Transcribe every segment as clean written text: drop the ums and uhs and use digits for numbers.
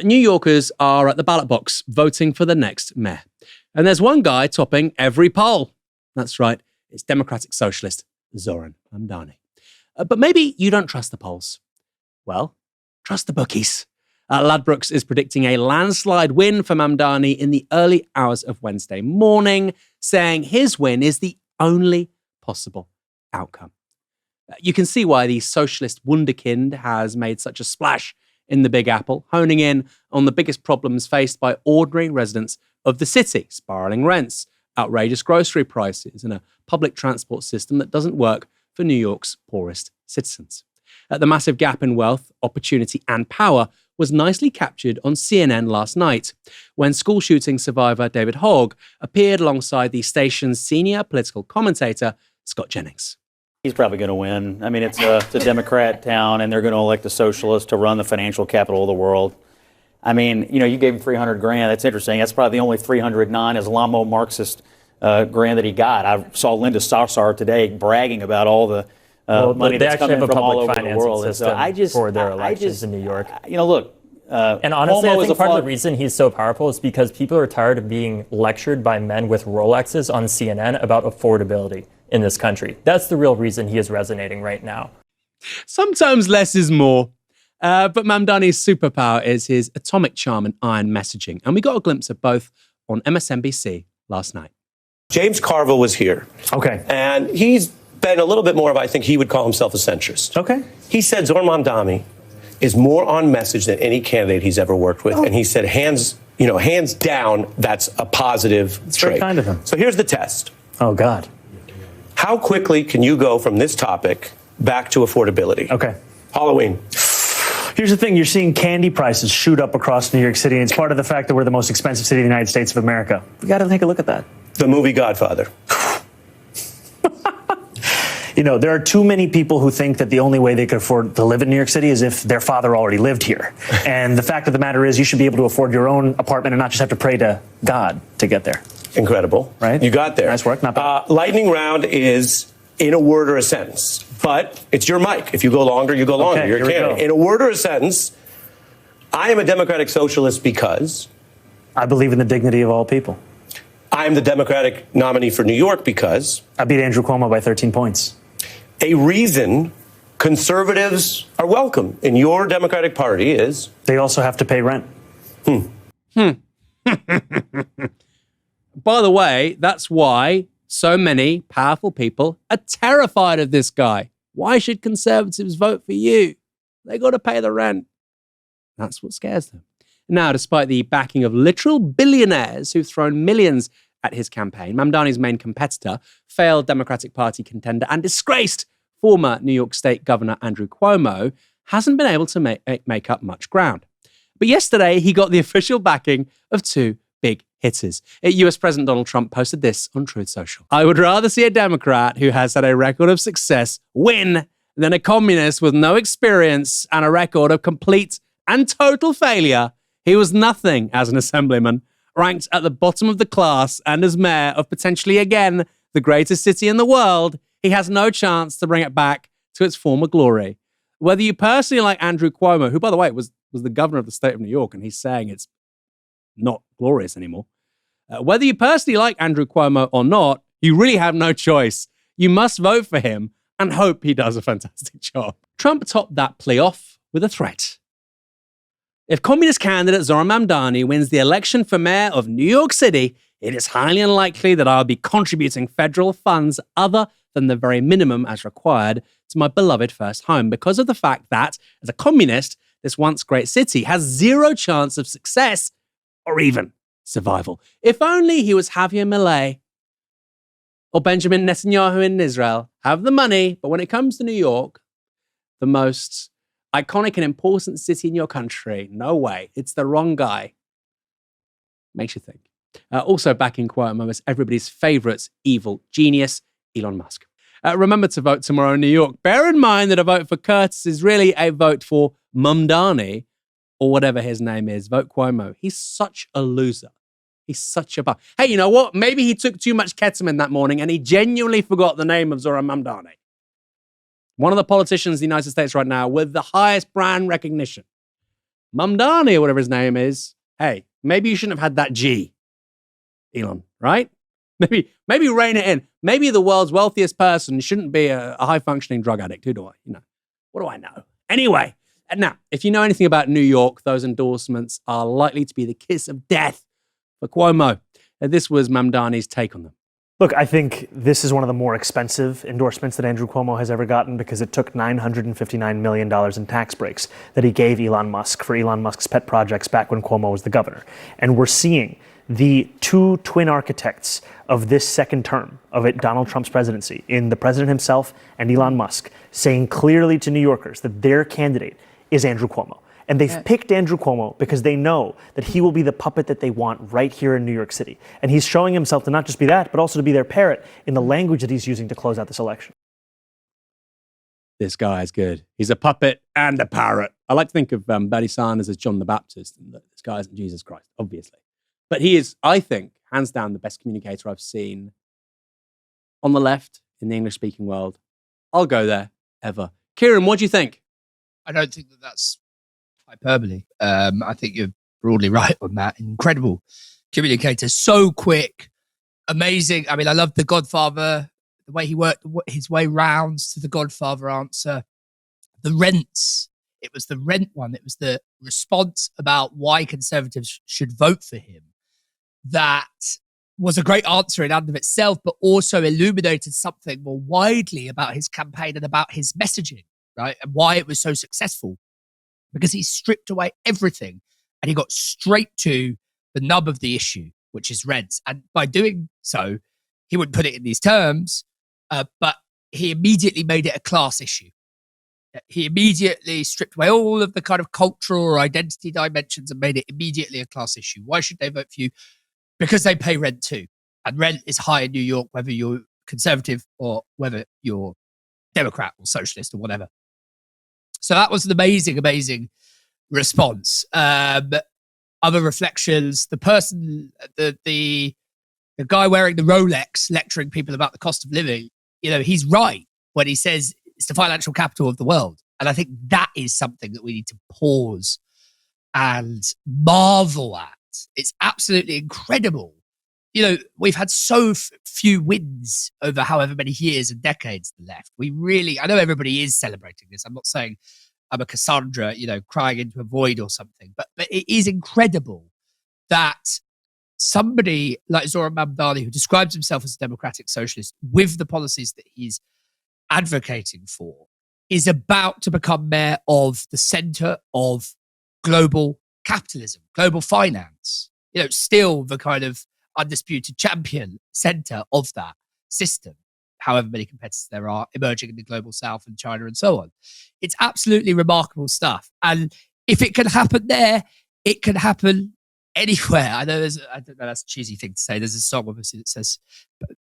New Yorkers are at the ballot box voting for the next mayor. And there's one guy topping every poll. That's right, it's Democratic Socialist Zohran Mamdani. But maybe you don't trust the polls. Well, trust the bookies. Ladbrokes is predicting a landslide win for Mamdani in the early hours of Wednesday morning, saying his win is the only possible outcome. You can see why the socialist wunderkind has made such a splash in the Big Apple, honing in on the biggest problems faced by ordinary residents of the city: spiraling rents, outrageous grocery prices, and a public transport system that doesn't work for New York's poorest citizens. The massive gap in wealth, opportunity, and power was nicely captured on CNN last night, when school shooting survivor David Hogg appeared alongside the station's senior political commentator, Scott Jennings. He's probably going to win. I mean, it's a Democrat town, and they're going to elect a socialist to run the financial capital of the world. I mean, you know, you gave him $300,000. That's interesting. That's probably the only 300 non-Islamo-Marxist grant that he got. I saw Linda Sarsour today bragging about all the money that's coming from all over the world. And so for their elections in New York. You know, look. And honestly, I think part of the reason he's so powerful is because people are tired of being lectured by men with Rolexes on CNN about affordability in this country. That's the real reason he is resonating right now. Sometimes less is more. But Mamdani's superpower is his atomic charm and iron messaging. And we got a glimpse of both on MSNBC last night. James Carville was here. Okay. And he's been a little bit more of, I think he would call himself a centrist. Okay. He said Zohran Mamdani is more on message than any candidate he's ever worked with. And he said, hands down, that's a positive trait. Very kind of him. So here's the test. Oh, God. How quickly can you go from this topic back to affordability? Okay. Halloween. Here's the thing. You're seeing candy prices shoot up across New York City. And it's part of the fact that we're the most expensive city in the United States of America. We got to take a look at that. The movie Godfather. You know, there are too many people who think that the only way they could afford to live in New York City is if their father already lived here. And the fact of the matter is you should be able to afford your own apartment and not just have to pray to God to get there. Incredible. Right? You got there. Nice work. Not bad. Lightning round is in a word or a sentence. But it's your mic. If you go longer, you go longer. Okay, You're a candidate. In a word or a sentence, I am a Democratic Socialist because I believe in the dignity of all people. I am the Democratic nominee for New York because I beat Andrew Cuomo by 13 points. A reason conservatives are welcome in your Democratic Party is they also have to pay rent. By the way, that's why so many powerful people are terrified of this guy. Why should conservatives vote for you? They got to pay the rent. That's what scares them. Now, despite the backing of literal billionaires who've thrown millions at his campaign, Mamdani's main competitor, failed Democratic Party contender and disgraced former New York State Governor Andrew Cuomo, hasn't been able to make up much ground. But yesterday, he got the official backing of two big hitters. US President Donald Trump posted this on Truth Social. I would rather see a Democrat who has had a record of success win than a communist with no experience and a record of complete and total failure. He was nothing as an assemblyman, ranked at the bottom of the class, and as mayor of potentially, again, the greatest city in the world, he has no chance to bring it back to its former glory. Whether you personally like Andrew Cuomo, who, by the way, was the governor of the state of New York, and he's saying it's not glorious anymore. Whether you personally like Andrew Cuomo or not, you really have no choice. You must vote for him and hope he does a fantastic job. Trump topped that plea off with a threat. If communist candidate Zohran Mamdani wins the election for mayor of New York City, it is highly unlikely that I'll be contributing federal funds other than the very minimum as required to my beloved first home, because of the fact that, as a communist, this once great city has zero chance of success or even survival. If only he was Javier Milei or Benjamin Netanyahu in Israel. Have the money, but when it comes to New York, the most iconic and important city in your country, no way. It's the wrong guy. Makes you think. Also backing Cuomo is everybody's favorite evil genius, Elon Musk. Remember to vote tomorrow in New York. Bear in mind that a vote for Curtis is really a vote for Mamdani, or whatever his name is. Vote Cuomo. He's such a loser. He's such a Hey, you know what? Maybe he took too much ketamine that morning and he genuinely forgot the name of Zohran Mamdani. One of the politicians in the United States right now with the highest brand recognition. Mamdani or whatever his name is, hey, maybe you shouldn't have had that G, Elon, right? Maybe rein it in. Maybe the world's wealthiest person shouldn't be a high-functioning drug addict. Who do I? What do I know? Anyway, now, if you know anything about New York, those endorsements are likely to be the kiss of death for Cuomo. And this was Mamdani's take on them. Look, I think this is one of the more expensive endorsements that Andrew Cuomo has ever gotten because it took $959 million in tax breaks that he gave Elon Musk for Elon Musk's pet projects back when Cuomo was the governor. And we're seeing the two twin architects of this second term of Donald Trump's presidency in the president himself and Elon Musk saying clearly to New Yorkers that their candidate is Andrew Cuomo. And they've picked Andrew Cuomo because they know that he will be the puppet that they want right here in New York City. And he's showing himself to not just be that, but also to be their parrot in the language that he's using to close out this election. This guy is good. He's a puppet and a parrot. I like to think of Bernie Sanders as John the Baptist. And this guy isn't Jesus Christ, obviously. But he is, I think, hands down the best communicator I've seen on the left in the English-speaking world. I'll go there, ever. Kieran, what do you think? I don't think that's hyperbole. I think you're broadly right on that. Incredible communicator, so quick, amazing. I mean, I love The Godfather, the way he worked his way round to the Godfather answer. The rents, it was the rent one. It was the response about why conservatives should vote for him. That was a great answer in and of itself, but also illuminated something more widely about his campaign and about his messaging, right? And why it was so successful. Because he stripped away everything and he got straight to the nub of the issue, which is rents. And by doing so, he wouldn't put it in these terms, but he immediately made it a class issue. He immediately stripped away all of the kind of cultural or identity dimensions and made it immediately a class issue. Why should they vote for you? Because they pay rent too. And rent is high in New York, whether you're conservative or whether you're Democrat or socialist or whatever. So that was an amazing, amazing response. Other reflections, the person, the guy wearing the Rolex lecturing people about the cost of living, he's right when he says it's the financial capital of the world. And I think that is something that we need to pause and marvel at. It's absolutely incredible. We've had so few wins over however many years and decades left. I know everybody is celebrating this. I'm not saying I'm a Cassandra, crying into a void or something, but it is incredible that somebody like Zohran Mamdani, who describes himself as a democratic socialist with the policies that he's advocating for, is about to become mayor of the center of global capitalism, global finance, still the kind of undisputed champion center of that system, however many competitors there are emerging in the global south and China and so on. It's absolutely remarkable stuff. And if it can happen there, it can happen anywhere. I don't know, that's a cheesy thing to say. There's a song obviously that says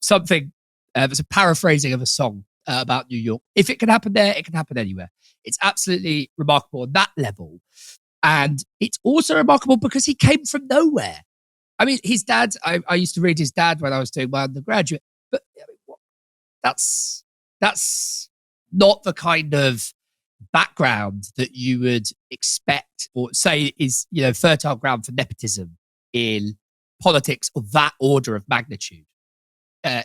something, it's a paraphrasing of a song about New York. If it can happen there, it can happen anywhere. It's absolutely remarkable on that level. And it's also remarkable because he came from nowhere. I mean, his dad, I used to read his dad when I was doing my undergraduate, but that's not the kind of background that you would expect or say is, fertile ground for nepotism in politics of that order of magnitude.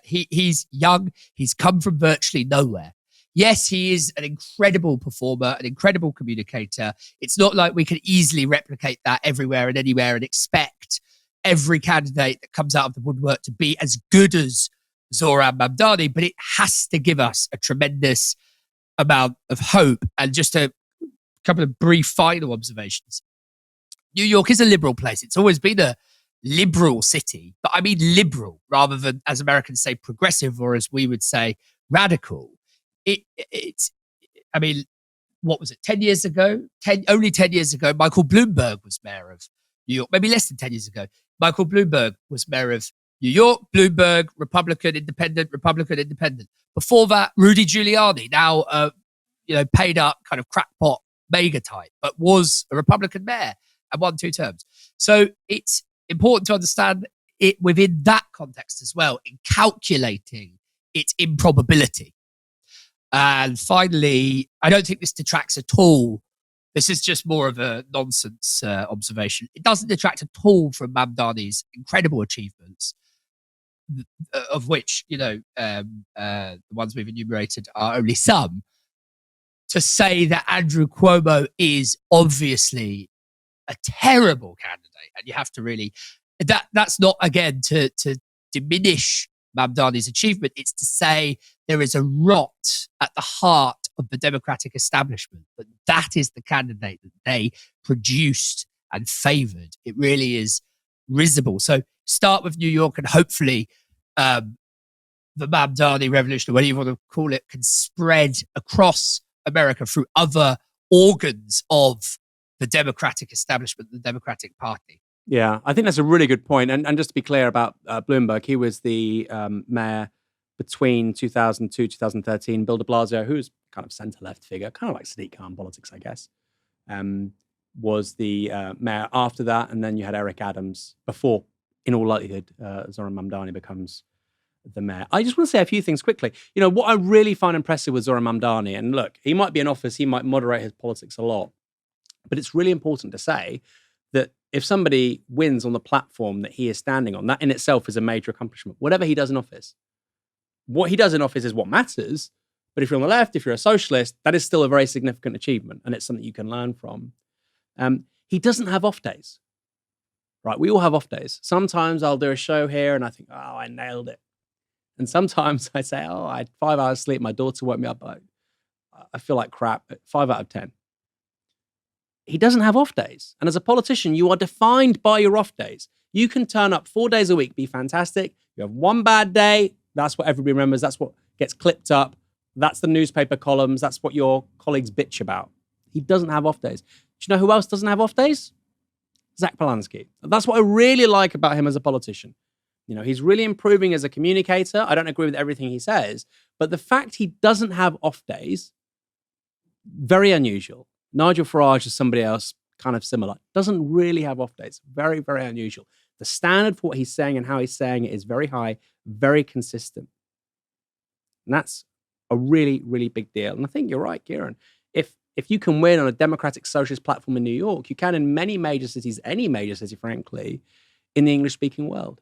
He's young. He's come from virtually nowhere. Yes, he is an incredible performer, an incredible communicator. It's not like we can easily replicate that everywhere and anywhere and expect every candidate that comes out of the woodwork to be as good as Zohran Mamdani, but it has to give us a tremendous amount of hope. And just a couple of brief final observations. New York is a liberal place. It's always been a liberal city, but I mean liberal rather than, as Americans say, progressive, or as we would say, radical. I mean, what was it, 10 years ago? Only 10 years ago, Michael Bloomberg was mayor of New York, maybe less than 10 years ago. Michael Bloomberg was mayor of New York. Bloomberg, Republican, independent. Before that, Rudy Giuliani, now, paid up kind of crackpot mega type, but was a Republican mayor and won 2 terms. So it's important to understand it within that context as well, in calculating its improbability. And finally, I don't think this detracts at all This is just more of a nonsense observation. It doesn't detract at all from Mamdani's incredible achievements, of which, the ones we've enumerated are only some. To say that Andrew Cuomo is obviously a terrible candidate, and you have to really, that's not, again, to diminish Mamdani's achievement. It's to say there is a rot at the heart of the Democratic establishment, that is the candidate that they produced and favored. It really is risible. So start with New York, and hopefully the Mamdani revolution, or whatever you want to call it, can spread across America through other organs of the Democratic establishment, the Democratic Party. Yeah, I think that's a really good point. And just to be clear about Bloomberg, he was the mayor between 2002, 2013. Bill de Blasio, who's kind of center-left figure, kind of like Sadiq Khan politics, I guess, was the mayor after that. And then you had Eric Adams before, in all likelihood, Zohran Mamdani becomes the mayor. I just want to say a few things quickly. What I really find impressive with Zohran Mamdani, and look, he might be in office, he might moderate his politics a lot, but it's really important to say that if somebody wins on the platform that he is standing on, that in itself is a major accomplishment. Whatever he does in office, what he does in office is what matters. But if you're on the left, if you're a socialist, that is still a very significant achievement, and it's something you can learn from. He doesn't have off days, right? We all have off days. Sometimes I'll do a show here and I think, oh, I nailed it. And sometimes I say, oh, I had 5 hours sleep. My daughter woke me up. I feel like crap. 5 out of 10. He doesn't have off days. And as a politician, you are defined by your off days. You can turn up 4 days a week, be fantastic. You have one bad day. That's what everybody remembers. That's what gets clipped up. That's the newspaper columns. That's what your colleagues bitch about. He doesn't have off days. Do you know who else doesn't have off days? Zach Polanski. That's what I really like about him as a politician. He's really improving as a communicator. I don't agree with everything he says, but the fact he doesn't have off days, very unusual. Nigel Farage is somebody else kind of similar. Doesn't really have off days. Very, very unusual. The standard for what he's saying and how he's saying it is very high, very consistent. And that's a really, really big deal. And I think you're right, Kieran. If you can win on a democratic socialist platform in New York, you can in many major cities, any major city, frankly, in the English-speaking world.